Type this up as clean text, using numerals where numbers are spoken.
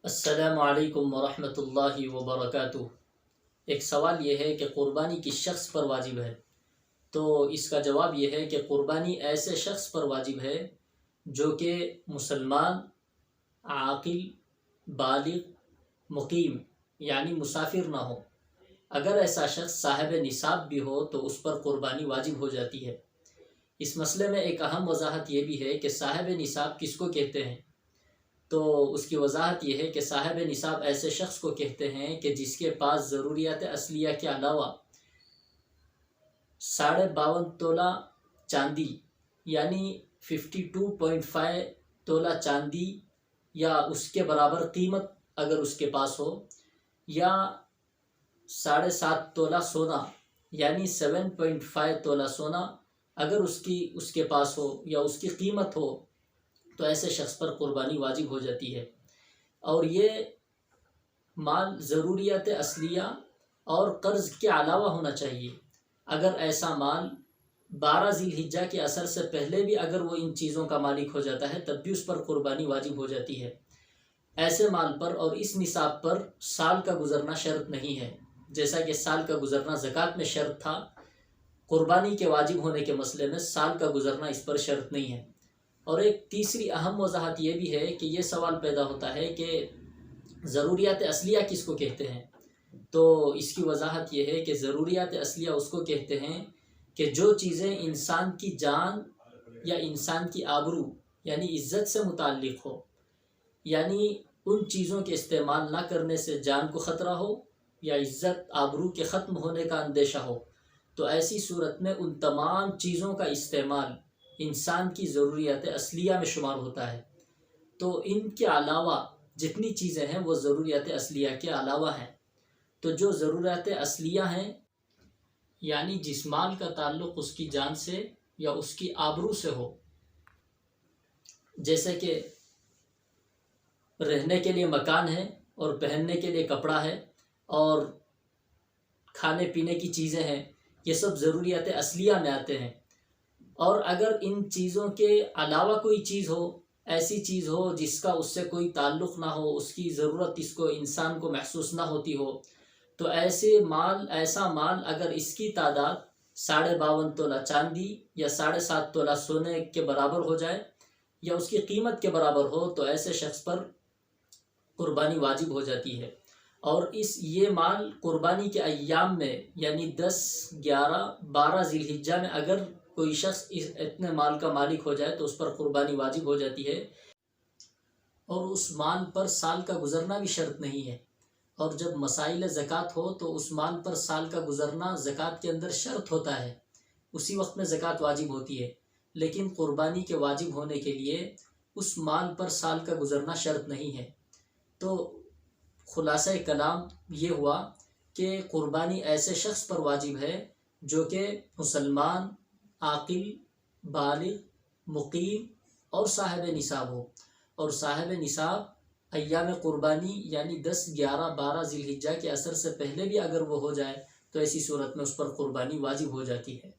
السلام علیکم ورحمۃ اللہ وبرکاتہ۔ ایک سوال یہ ہے کہ قربانی کس شخص پر واجب ہے؟ تو اس کا جواب یہ ہے کہ قربانی ایسے شخص پر واجب ہے جو کہ مسلمان، عاقل، بالغ، مقیم یعنی مسافر نہ ہو۔ اگر ایسا شخص صاحب نصاب بھی ہو تو اس پر قربانی واجب ہو جاتی ہے۔ اس مسئلے میں ایک اہم وضاحت یہ بھی ہے کہ صاحب نصاب کس کو کہتے ہیں۔ تو اس کی وضاحت یہ ہے کہ صاحب نصاب ایسے شخص کو کہتے ہیں کہ جس کے پاس ضروریات اصلیہ کے علاوہ 52.5 تولہ چاندی یعنی 52.5 تولہ چاندی یا اس کے برابر قیمت اگر اس کے پاس ہو، یا 7.5 تولہ سونا یعنی 7.5 تولہ سونا اگر اس کے پاس ہو یا اس کی قیمت ہو، تو ایسے شخص پر قربانی واجب ہو جاتی ہے۔ اور یہ مال ضروریات اصلیہ اور قرض کے علاوہ ہونا چاہیے۔ اگر ایسا مال 12 ذی الحجہ کے اثر سے پہلے بھی اگر وہ ان چیزوں کا مالک ہو جاتا ہے تب بھی اس پر قربانی واجب ہو جاتی ہے۔ ایسے مال پر اور اس نصاب پر سال کا گزرنا شرط نہیں ہے، جیسا کہ سال کا گزرنا زکوٰۃ میں شرط تھا۔ قربانی کے واجب ہونے کے مسئلے میں سال کا گزرنا اس پر شرط نہیں ہے۔ اور ایک تیسری اہم وضاحت یہ بھی ہے کہ یہ سوال پیدا ہوتا ہے کہ ضروریات اصلیہ کس کو کہتے ہیں۔ تو اس کی وضاحت یہ ہے کہ ضروریات اصلیہ اس کو کہتے ہیں کہ جو چیزیں انسان کی جان یا انسان کی آبرو یعنی عزت سے متعلق ہو، یعنی ان چیزوں کے استعمال نہ کرنے سے جان کو خطرہ ہو یا عزت آبرو کے ختم ہونے کا اندیشہ ہو، تو ایسی صورت میں ان تمام چیزوں کا استعمال انسان کی ضروریات اصلیہ میں شمار ہوتا ہے۔ تو ان کے علاوہ جتنی چیزیں ہیں وہ ضروریات اصلیہ کے علاوہ ہیں۔ تو جو ضروریات اصلیہ ہیں یعنی جس مال کا تعلق اس کی جان سے یا اس کی آبرو سے ہو، جیسے کہ رہنے کے لیے مکان ہے اور پہننے کے لیے کپڑا ہے اور کھانے پینے کی چیزیں ہیں، یہ سب ضروریات اصلیہ میں آتے ہیں۔ اور اگر ان چیزوں کے علاوہ کوئی چیز ہو، ایسی چیز ہو جس کا اس سے کوئی تعلق نہ ہو، اس کی ضرورت اس کو انسان کو محسوس نہ ہوتی ہو، تو ایسا مال اگر اس کی تعداد 52.5 تولہ چاندی یا 7.5 تولہ سونے کے برابر ہو جائے یا اس کی قیمت کے برابر ہو تو ایسے شخص پر قربانی واجب ہو جاتی ہے۔ اور یہ مال قربانی کے ایام میں یعنی 10، 11، 12 ذی الحجہ میں اگر کوئی شخص اتنے مال کا مالک ہو جائے تو اس پر قربانی واجب ہو جاتی ہے، اور اس مال پر سال کا گزرنا بھی شرط نہیں ہے۔ اور جب مسائل زکوٰۃ ہو تو اس مال پر سال کا گزرنا زکوٰۃ کے اندر شرط ہوتا ہے، اسی وقت میں زکوٰۃ واجب ہوتی ہے۔ لیکن قربانی کے واجب ہونے کے لیے اس مال پر سال کا گزرنا شرط نہیں ہے۔ تو خلاصہ کلام یہ ہوا کہ قربانی ایسے شخص پر واجب ہے جو کہ مسلمان، عاقل، بالغ، مقیم اور صاحب نصاب ہو۔ اور صاحب نصاب ایام قربانی یعنی 10، 11، 12 ذی الحجہ کے اثر سے پہلے بھی اگر وہ ہو جائے تو ایسی صورت میں اس پر قربانی واجب ہو جاتی ہے۔